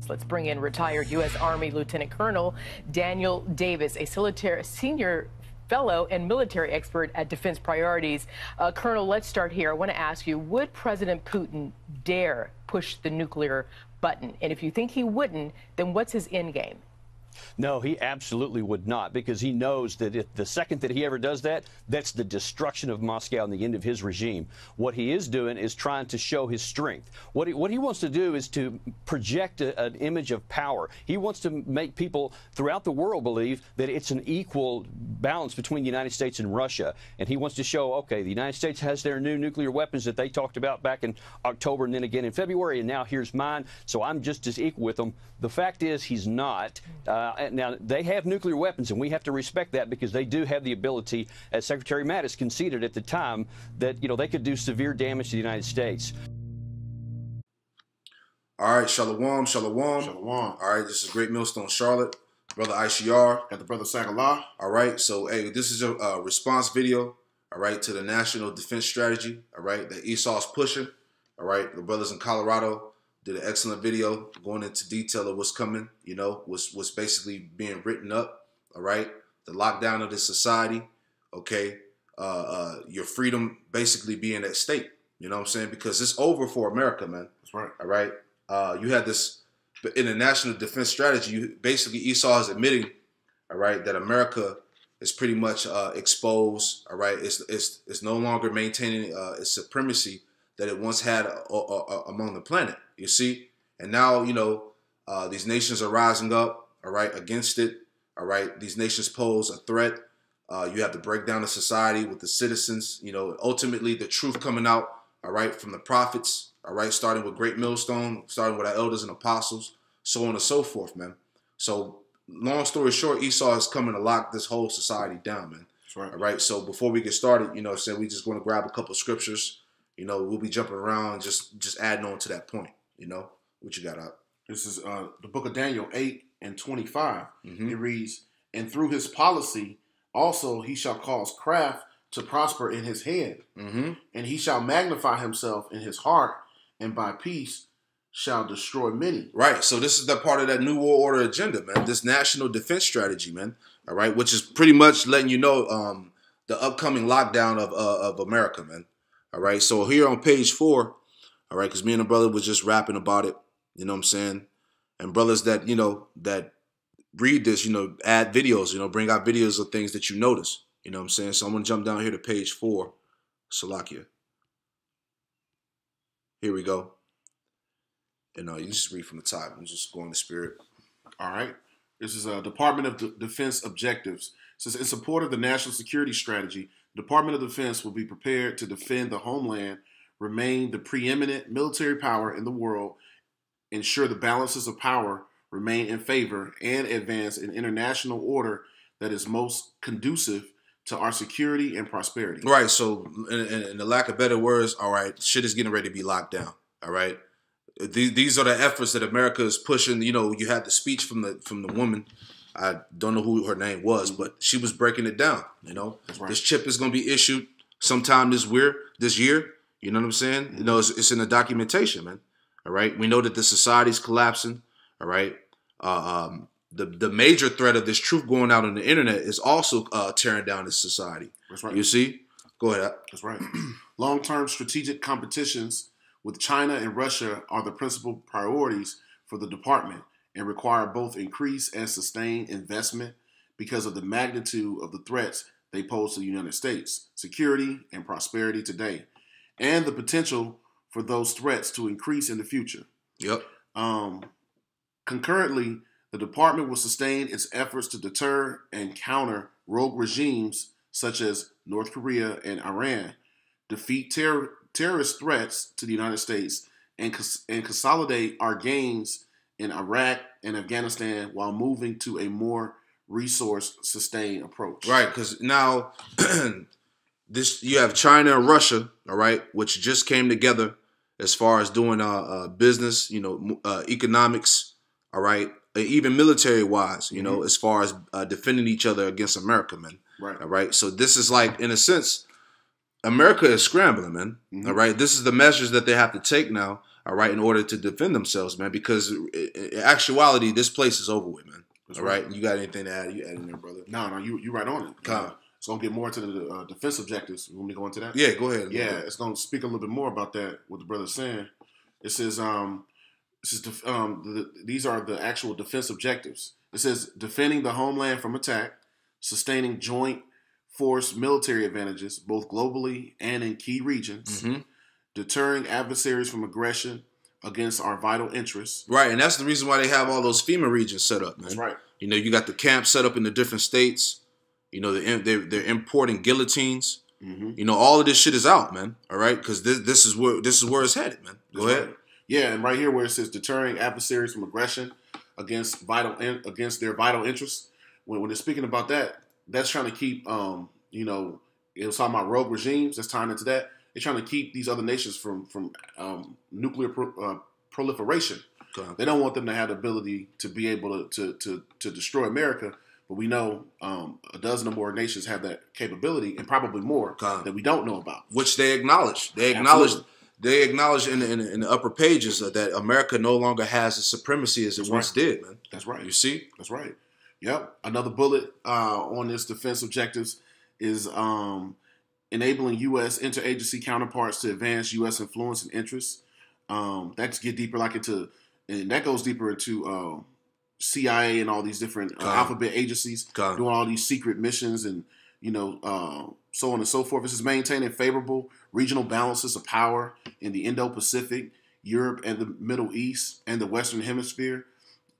Let's bring in retired U.S. Army Lieutenant Colonel Daniel Davis, a senior fellow and military expert at Defense Priorities. Colonel, let's start here. I want to ask you, would President Putin dare push the nuclear button? And if you think he wouldn't, then what's his end game? No, he absolutely would not, because he knows that if the second that he ever does that, that's the destruction of Moscow and the end of his regime. What he is doing is trying to show his strength. What he wants to do is to project an image of power. He wants to make people throughout the world believe that it's an equal balance between the United States and Russia. And he wants to show, okay, the United States has their new nuclear weapons that they talked about back in October and then again in February, and now here's mine, so I'm just as equal with them. The fact is he's not. Now, they have nuclear weapons, and we have to respect that, because they do have the ability, as Secretary Mattis conceded at the time, that, they could do severe damage to the United States. All right, Shalom, Shalom. Shalom. All right, this is Great Millstone Charlotte. Brother ICR. Got the brother Sagallah. All right, so, hey, this is a response video, all right, to the National Defense Strategy, all right, that Esau's pushing. All right, the brothers in Colorado did an excellent video going into detail of what's coming, what's basically being written up, all right? The lockdown of this society, okay? Your freedom basically being at stake, you know what I'm saying? Because it's over for America, man. That's right. All right? You had this, in the National Defense Strategy, basically Esau is admitting, all right, that America is pretty much exposed, all right? It's no longer maintaining its supremacy that it once had among the planet, you see? And now, these nations are rising up, all right, against it, all right? These nations pose a threat. You have to break down the society with the citizens, ultimately the truth coming out, all right, from the prophets, all right, starting with Great Millstone, starting with our elders and apostles, so on and so forth, man. So long story short, Esau is coming to lock this whole society down, man. That's right. All right, so before we get started, we just going to grab a couple scriptures. We'll be jumping around, just adding on to that point. What you got out? This is the book of Daniel 8:25. Mm-hmm. It reads, "And through his policy also he shall cause craft to prosper in his hand, Mm-hmm. and he shall magnify himself in his heart, and by peace shall destroy many." Right. So this is the part of that New World Order agenda, man. This National Defense Strategy, man. All right, which is pretty much letting you know the upcoming lockdown of America, man. All right, so here on page 4, all right, because me and the brother was just rapping about it, you know what I'm saying? And brothers that, that read this, add videos, bring out videos of things that you notice, you know what I'm saying? So I'm going to jump down here to page 4, Salakia. Here we go. And you just read from the top and just go in the spirit. All right. This is Department of Defense objectives. It says, in support of the national security strategy, the Department of Defense will be prepared to defend the homeland, remain the preeminent military power in the world, ensure the balances of power remain in favor, and advance an international order that is most conducive to our security and prosperity. Right. So in the lack of better words, all right, shit is getting ready to be locked down. All right. These are the efforts that America is pushing. You had the speech from the woman. I don't know who her name was, but she was breaking it down. That's right. This chip is going to be issued sometime this year. You know what I'm saying? Mm-hmm. It's in the documentation, man. All right. We know that the society's collapsing. All right. The major threat of this truth going out on the internet is also tearing down this society. That's right. You see? Go ahead. That's right. Long-term strategic competitions with China and Russia are the principal priorities for the department and require both increased and sustained investment because of the magnitude of the threats they pose to the United States, security and prosperity today, and the potential for those threats to increase in the future. Yep. Concurrently, the department will sustain its efforts to deter and counter rogue regimes such as North Korea and Iran, defeat terrorist threats to the United States, and consolidate our gains in Iraq and Afghanistan while moving to a more resource-sustained approach. Right, because now you have China and Russia, all right, which just came together as far as doing business, economics, all right, even military-wise, as far as defending each other against America, man. Right. All right, so this is like, in a sense, America is scrambling, man. Mm-hmm. All right, this is the measures that they have to take now all right, in order to defend themselves, man. Because in actuality, this place is over with, man. That's all right. You got anything to add? You add in there, brother? No, you right on it. It's gonna get more into the defense objectives. You want me to go into that? Yeah, go ahead. Yeah, it's gonna speak a little bit more about that. What the brother's saying. It says these are the actual defense objectives. It says defending the homeland from attack, sustaining joint force military advantages both globally and in key regions, deterring adversaries from aggression against our vital interests. Right, and that's the reason why they have all those FEMA regions set up, man. That's right. You know, you got the camps set up in the different states. You know, they're importing guillotines. You know, all of this shit is out, man. All right, because this is where it's headed, man. Go ahead. Right. Yeah, and right here where it says deterring adversaries from aggression against their vital interests. When they're speaking about that, that's trying to keep, you know, it was talking about rogue regimes. That's tying into that. They're trying to keep these other nations from nuclear proliferation. Okay. They don't want them to have the ability to be able to destroy America. But we know a dozen or more nations have that capability, and probably more that we don't know about. Which they acknowledge. They acknowledge. They acknowledge in the upper pages that America no longer has the supremacy as it once did, man. That's right. You see? That's right. Yep. Another bullet on this defense objectives is enabling U.S. interagency counterparts to advance U.S. influence and interests. That's get deeper, and that goes deeper into CIA and all these different alphabet agencies doing all these secret missions and so on and so forth. This is maintaining favorable regional balances of power in the Indo-Pacific, Europe, and the Middle East, and the Western Hemisphere.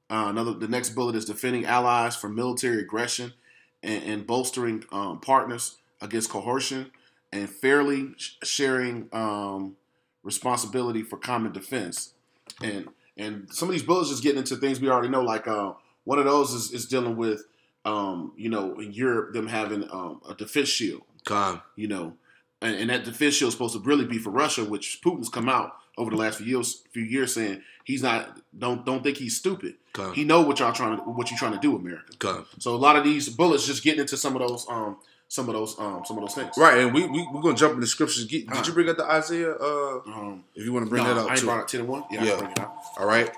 The next bullet is defending allies from military aggression and bolstering partners against coercion and fairly sharing responsibility for common defense. And some of these bullets just getting into things we already know. Like one of those is dealing with in Europe, them having a defense shield. And that defense shield is supposed to really be for Russia, which Putin's come out over the last few years saying he's not. Don't think he's stupid. He know what you're trying to do, America. So a lot of these bullets just getting into some of those things. Right, and we're gonna jump in the scriptures. Did you bring up the Isaiah? If you want to bring that out, I ain't too. brought it 10-1. Yeah, I'll bring it out. All right,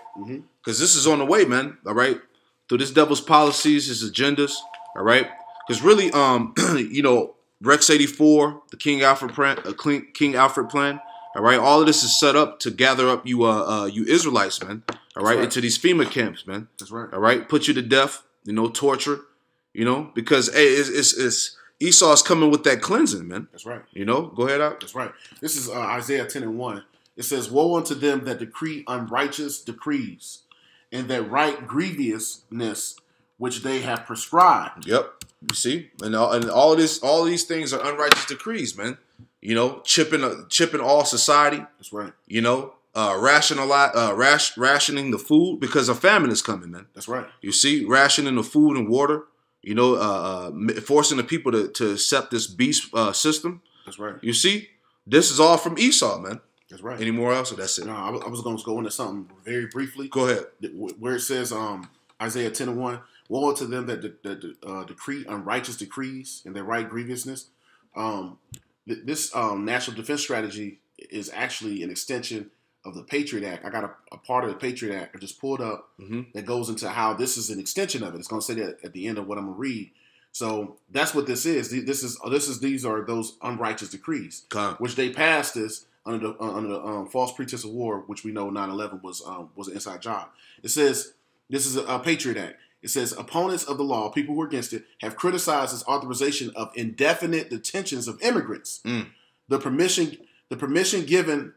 because this is on the way, man. All right, through this devil's policies, his agendas. All right, because really, Rex 84, the King Alfred plan. All right, all of this is set up to gather up you Israelites, man. All right, into these FEMA camps, man. That's right. All right, put you to death, torture, because hey, it's Esau's coming with that cleansing, man. That's right. Go ahead out. That's right. This is Isaiah 10:1. It says, "Woe unto them that decree unrighteous decrees, and that write grievousness which they have prescribed." Yep. You see, and all these things are unrighteous decrees, man. Chipping all society. That's right. Rationing the food because a famine is coming, man. That's right. You see, rationing the food and water. Forcing the people to accept this beast system. That's right. You see, this is all from Esau, man. That's right. Any more else, or that's it? No, I was going to go into something very briefly. Go ahead. Where it says Isaiah 10:1, "Woe unto them that decree unrighteous decrees and that write grievousness." This national defense strategy is actually an extension of the Patriot Act. I got a part of the Patriot Act I just pulled up that goes into how this is an extension of it. It's going to say that at the end of what I'm going to read. So that's what this is. These are those unrighteous decrees, which they passed this under the false pretense of war, which we know 9/11 was an inside job. It says this is a Patriot Act. It says opponents of the law, people who are against it, have criticized its authorization of indefinite detentions of immigrants. The permission given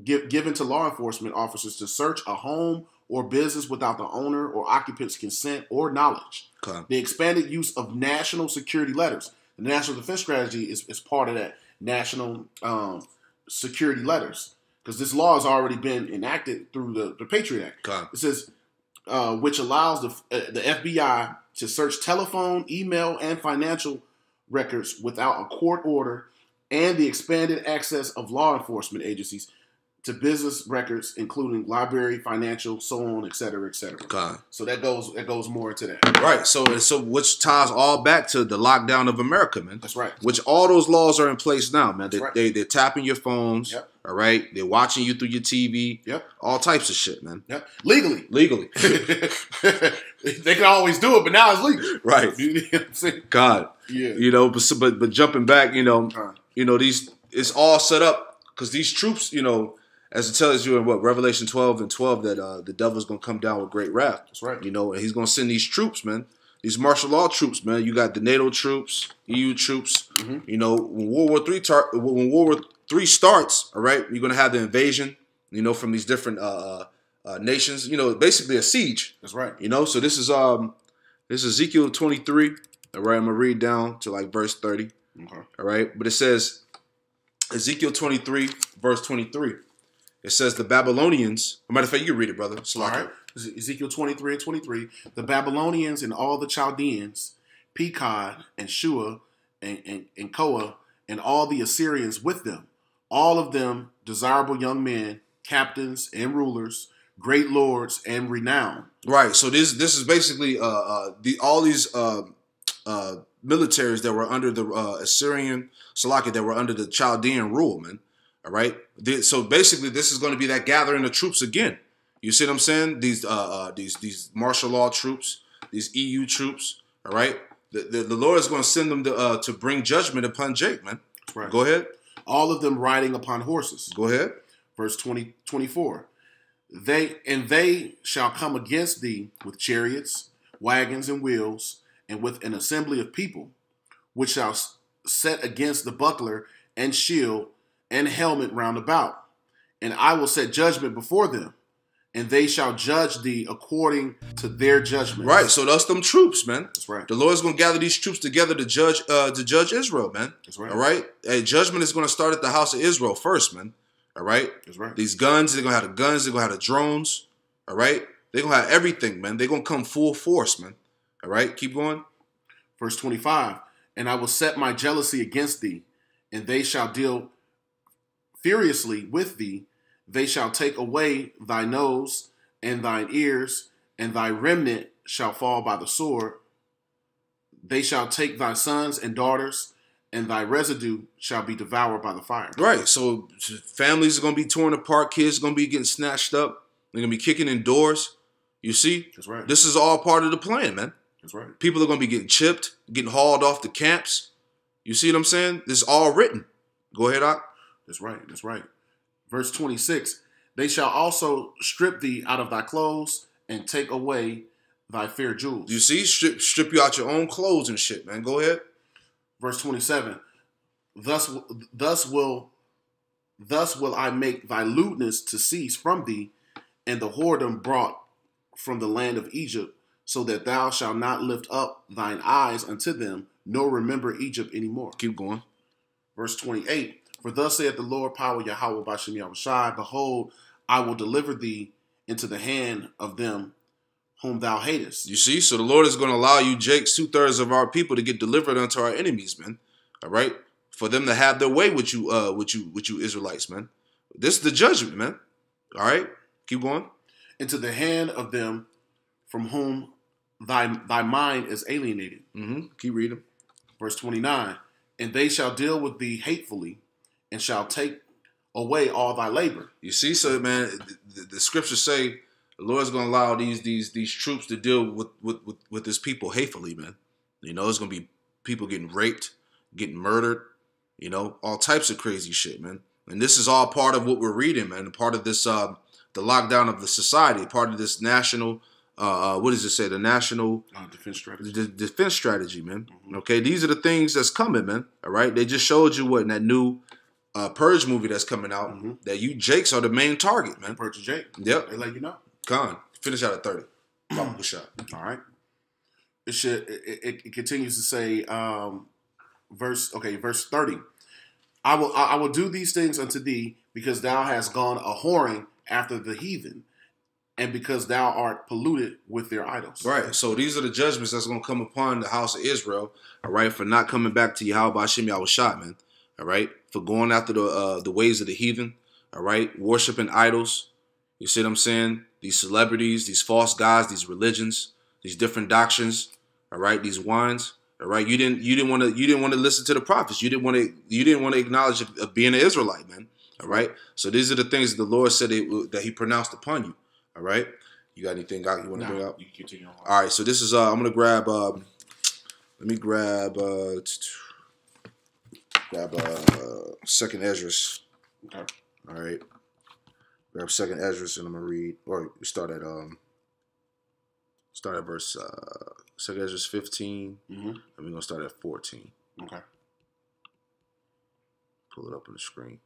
given to law enforcement officers to search a home or business without the owner or occupant's consent or knowledge. The expanded use of national security letters. The National Defense Strategy is part of that national security letters, because this law has already been enacted through the Patriot Act. It says, which allows the FBI to search telephone, email, and financial records without a court order, and the expanded access of law enforcement agencies to business records, including library, financial, so on, et cetera, et cetera. God. So that goes more into that. Right. So which ties all back to the lockdown of America, man. That's right. Which all those laws are in place now, man. Right. They're tapping your phones. Yep. All right. They're watching you through your TV. Yep. All types of shit, man. Yep. Legally. They can always do it, but now it's legal. Right. You know what I'm saying? God. Yeah. You know, but jumping back, these it's all set up because these troops, as it tells you in Revelation 12:12 that the devil's gonna come down with great wrath. That's right. And he's gonna send these troops, man. These martial law troops, man. You got the NATO troops, EU troops. Mm-hmm. When World War III starts, all right, you're gonna have the invasion, from these different nations. Basically a siege. That's right. So this is Ezekiel 23. All right, I'm gonna read down to like verse 30. Okay. All right, but it says Ezekiel 23, verse 23. It says the Babylonians. As a matter of fact, you can read it, brother. All right. Ezekiel 23 and 23. The Babylonians and all the Chaldeans, Pekod and Shua and Koa, and all the Assyrians with them, all of them desirable young men, captains and rulers, great lords and renown. Right. So this is basically all these militaries that were under the Assyrian Salakia, that were under the Chaldean rule, man. All right. So basically, this is going to be that gathering of troops again. You see what I'm saying? These martial law troops, these EU troops. All right. The Lord is going to send them to bring judgment upon Jake, man. Right. Go ahead. All of them riding upon horses. Go ahead. Verse 24. They shall come against thee with chariots, wagons, and wheels, and with an assembly of people, which shall set against the buckler and shield and helmet round about. And I will set judgment before them, and they shall judge thee according to their judgment. Right. So that's them troops, man. That's right. The Lord's going to gather these troops together to judge Israel, man. That's right. All right. Judgment is going to start at the house of Israel first, man. All right. That's right. These guns, they're going to have the guns. They're going to have the drones. All right. They're going to have everything, man. They're going to come full force, man. All right. Keep going. Verse 25. And I will set my jealousy against thee, and they shall deal furiously with thee. They shall take away thy nose and thine ears, and thy remnant shall fall by the sword. They shall take thy sons and daughters, and thy residue shall be devoured by the fire. Right. So families are going to be torn apart. Kids are going to be getting snatched up. They're going to be kicking in doors. You see? That's right. This is all part of the plan, man. That's right. People are going to be getting chipped, getting hauled off the camps. You see what I'm saying? This is all written. Go ahead, Ak. That's right. That's right. Verse 26. They shall also strip thee out of thy clothes and take away thy fair jewels. You see? Strip you out your own clothes and shit, man. Go ahead. Verse 27. Thus will I make thy lewdness to cease from thee, and the whoredom brought from the land of Egypt, so that thou shalt not lift up thine eyes unto them, nor remember Egypt anymore. Keep going. Verse 28. For thus saith the Lord power Yahweh Bashem Yahushai, behold, I will deliver thee into the hand of them whom thou hatest. You see? So the Lord is going to allow you, Jake, 2/3 of our people to get delivered unto our enemies, man. All right? For them to have their way with you Israelites, man. This is the judgment, man. All right? Keep going. Into the hand of them from whom thy mind is alienated. Mm-hmm. Keep reading. Verse 29. And they shall deal with thee hatefully, and shall take away all thy labor. You see? So, man, the scriptures say the Lord's going to allow these troops to deal with his people hatefully, man. It's going to be people getting raped, getting murdered, all types of crazy shit, man. And this is all part of what we're reading, man. Part of this, the lockdown of the society, part of this national, what does it say? The national defense strategy. The defense strategy, man. Mm-hmm. Okay, these are the things that's coming, man. All right, they just showed you what in that new Purge movie that's coming out. Mm-hmm. That you Jakes are the main target, man. Purge Jake. Yep. They let you know. Con, finish out at 30. Good shot. All right. It continues to say, verse 30. I will do these things unto thee, because thou hast gone a whoring after the heathen, and because thou art polluted with their idols. Right. So these are the judgments that's going to come upon the house of Israel, all right, for not coming back to Yahweh Bashem Yahushai, man. All right. For going after the ways of the heathen. all right, worshiping idols. You see what I'm saying? These celebrities, these false gods, these religions, these different doctrines, all right, these wines, all right. You didn't want to listen to the prophets. You didn't want to acknowledge of being an Israelite, man. All right. So these are the things that the Lord said that He pronounced upon you. All right. You got anything you want to bring up? You continue on. All right. So this is I'm gonna grab. Let me grab. Second Esdras. Okay. All right. Grab Second Esdras and I'm gonna read. Or we start at verse Second Esdras 15, and we're gonna start at 14. Okay. Pull it up on the screen.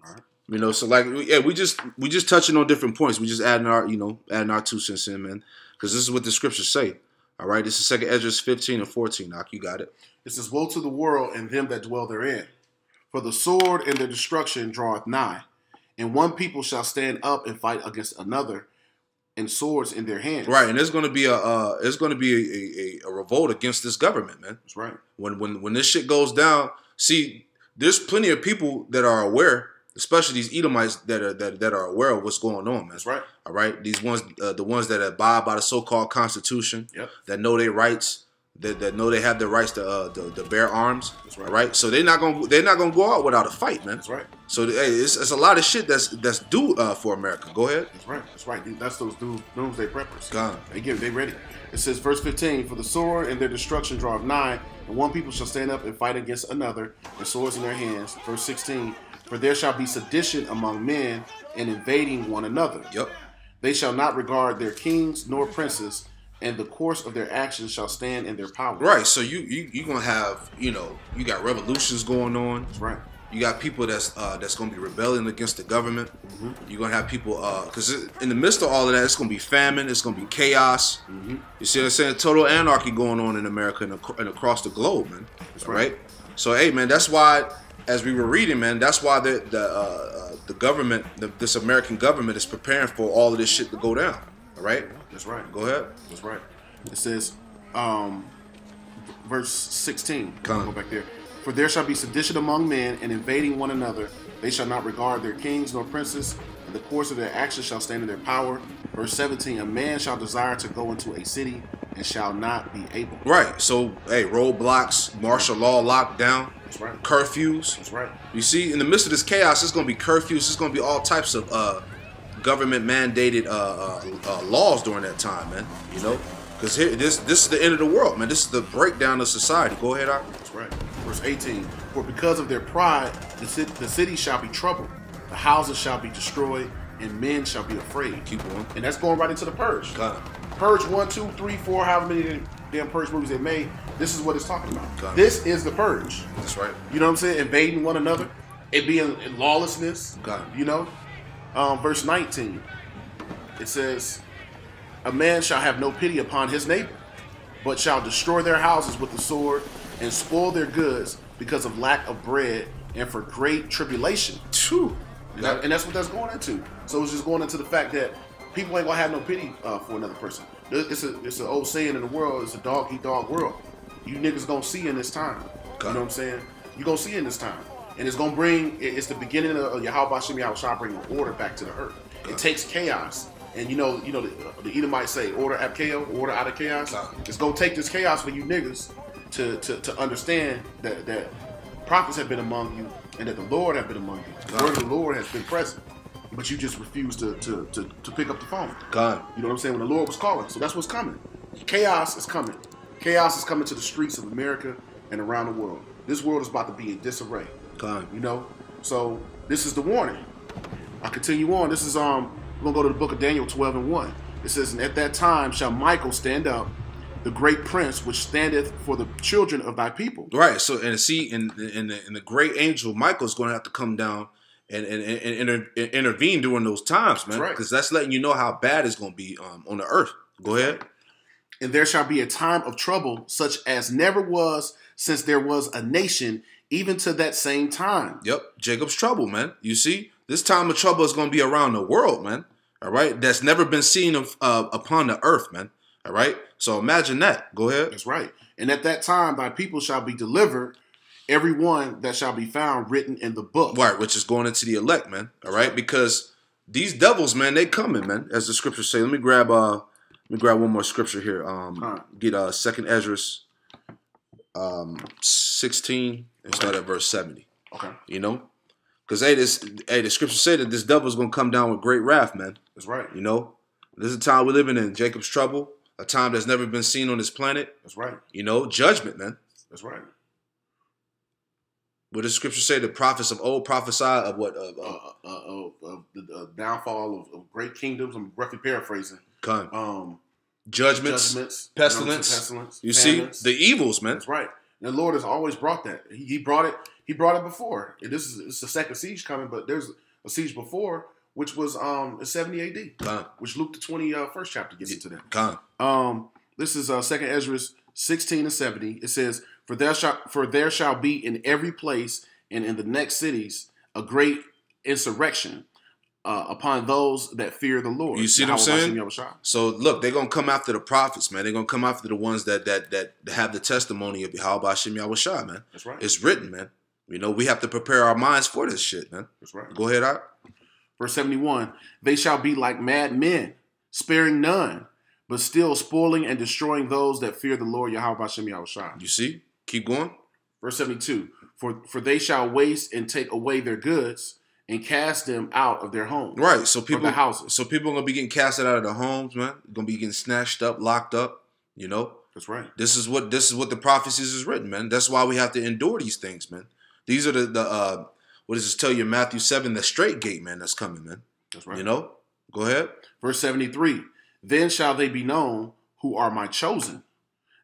All right. You know, so like, yeah, we just touching on different points. We just adding our 2 cents in, man, because this is what the scriptures say. All right, this is Second Esdras 15 and 14. Knock, you got it. It says, "Woe to the world and them that dwell therein, for the sword and their destruction draweth nigh, and one people shall stand up and fight against another, and swords in their hands." Right, and there's going to be a revolt against this government, man. That's right. When this shit goes down, see, there's plenty of people that are aware, especially these Edomites that are aware of what's going on, man. That's right. All right, these ones, the ones that abide by the so-called Constitution, Yep. that know their rights, that know they have the rights to bear arms. That's right. All right, so they're not gonna go out without a fight, man. That's right. So hey, it's a lot of shit that's due for America. Go ahead. That's right. That's right. Dude, that's those doomsday preppers. Gone. They ready. It says, verse 15, "For the sword and their destruction draweth nigh, and one people shall stand up and fight against another, and swords in their hands." Verse 16, "For there shall be sedition among men, and invading one another. Yep. They shall not regard their kings nor princes, and the course of their actions shall stand in their power." Right. So you gonna have, you got revolutions going on. That's right. You got people that's gonna be rebelling against the government. You're gonna have people because in the midst of all of that, it's gonna be famine. It's gonna be chaos. You see what I'm saying? Total anarchy going on in America and across the globe, man. That's right. So hey, man, that's why, as we were reading, man, that's why the government, this American government, is preparing for all of this shit to go down. All right. That's right. Go ahead. That's right. It says, verse 16. Come on. Go back there. "For there shall be sedition among men, and invading one another. They shall not regard their kings nor princes, and the course of their actions shall stand in their power." Verse 17. "A man shall desire to go into a city, and shall not be able." Right. So hey, roadblocks, martial law lockdown, That's right. curfews. That's right. You see, in the midst of this chaos, there's going to be curfews. There's going to be all types of government mandated laws during that time, man. You know, because this is the end of the world, man. This is the breakdown of society. Go ahead, Ak. That's right. Verse 18. "For because of their pride, the city shall be troubled, the houses shall be destroyed, and men shall be afraid." Keep going. And that's going right into the purge. Got it. Purge 1, 2, 3, 4, however many damn purge movies they made. This is what it's talking about. Got it. This is the purge. That's right. You know what I'm saying? Invading one another, it being lawlessness. Got it. You know, verse 19. It says, "A man shall have no pity upon his neighbor, but shall destroy their houses with the sword, and spoil their goods because of lack of bread and for great tribulation." Phew. And that's what that's going into. So it's just going into the fact that people ain't gonna have no pity for another person. It's an old saying in the world. It's a dog eat dog world. You niggas gonna see in this time. You know what I'm saying? You gonna see in this time, and it's gonna bring. It's the beginning of Yahweh Shem Yahweh bringing order back to the earth. It takes chaos, and the Edomites say order ab chaos, order out of chaos. It's gonna take this chaos for you niggas to understand that prophets have been among you, and that the Lord have been among you. The word of the Lord has been present, but you just refuse to pick up the phone. God. You know what I'm saying? When the Lord was calling. So that's what's coming. Chaos is coming. Chaos is coming to the streets of America and around the world. This world is about to be in disarray. God. You know? So this is the warning. I continue on. This is we're gonna go to the book of Daniel 12 and 1. It says, "And at that time shall Michael stand up, the great prince which standeth for the children of thy people." Right. So and see, and the great angel Michael is going to have to come down and intervene during those times, man. That's right. Because that's letting you know how bad it's going to be on the earth. Go ahead. "And there shall be a time of trouble such as never was since there was a nation, even to that same time." Yep. Jacob's trouble, man. You see, this time of trouble is going to be around the world, man. All right. That's never been seen upon the earth, man. All right. So imagine that. Go ahead. That's right. "And at that time thy people shall be delivered, every one that shall be found written in the book. Right, which is going into the elect, man. All right, because these devils, man, they coming, man. As the scriptures say. Let me grab one more scripture here. Get 2nd Ezra 16 and start at verse 70. Okay. You know, because the scriptures say that this devil is gonna come down with great wrath, man. That's right. You know, this is a time we're living in. Jacob's trouble, a time that's never been seen on this planet. That's right. You know, judgment, man. That's right. What does the scripture say? The prophets of old prophesy of what? The downfall of great kingdoms. I'm roughly paraphrasing. Judgments, pestilence. You famines. See the evils, man. That's right. And the Lord has always brought that. He brought it. He brought it before. It's the second siege coming, but there's a siege before, which was 70 A.D. Which Luke the 21st chapter gets into that. This is 2nd Ezra 16 and 70. It says, For there shall be in every place and in the next cities a great insurrection upon those that fear the Lord. You see what I'm saying? So look, they're gonna come after the prophets, man. They're gonna come after the ones that have the testimony of Yahweh Hashem Yahushua, man. That's right. It's written, man. You know, we have to prepare our minds for this shit, man. That's right. Go ahead, Art. Verse 71, they shall be like mad men, sparing none, but still spoiling and destroying those that fear the Lord Yahweh Hashem Yahushua. You see? Keep going. Verse 72, for they shall waste and take away their goods and cast them out of their homes. Right. So people, their houses. So people are gonna be getting casted out of their homes, man. Gonna be getting snatched up, locked up. You know. That's right. This is what the prophecies is written, man. That's why we have to endure these things, man. These are the what does this tell you in Matthew 7? The straight gate, man. That's coming, man. That's right. You know. Go ahead. Verse 73. Then shall they be known who are my chosen,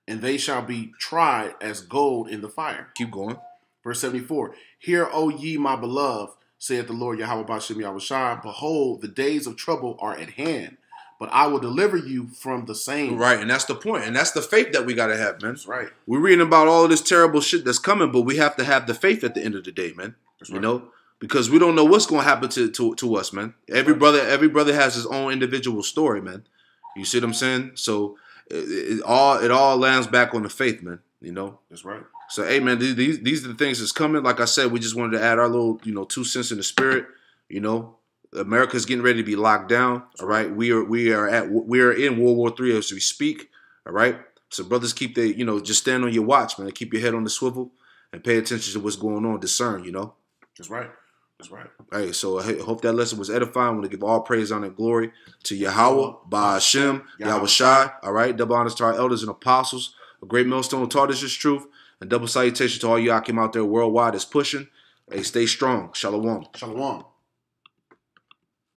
and they shall be tried as gold in the fire. Keep going. Verse 74. Hear, O ye my beloved, saith the Lord Yahweh Bashem Yahushua, behold, the days of trouble are at hand, but I will deliver you from the same. Right, and that's the point. And that's the faith that we got to have, man. That's right. We're reading about all of this terrible shit that's coming, but we have to have the faith at the end of the day, man. That's right. You know? Because we don't know what's going to happen to us, man. Every brother has his own individual story, man. You see what I'm saying? So it all lands back on the faith, man. You know? That's right. So, hey, man, these are the things that's coming. Like I said, we just wanted to add our little, 2 cents in the spirit. You know, America's getting ready to be locked down. All right, we are in World War III as we speak. All right, so brothers, keep just stand on your watch, man. Keep your head on the swivel and pay attention to what's going on. Discern, That's right. That's right. Hey, so I hope that lesson was edifying. I want to give all praise, honor, and glory to Yahweh, Ba'ashem, Yahweh Shai. All right, double honors to our elders and apostles. A great millstone taught us this truth. And double salutation to all y'all came out there worldwide that's pushing. Hey, stay strong. Shalom. Shalom.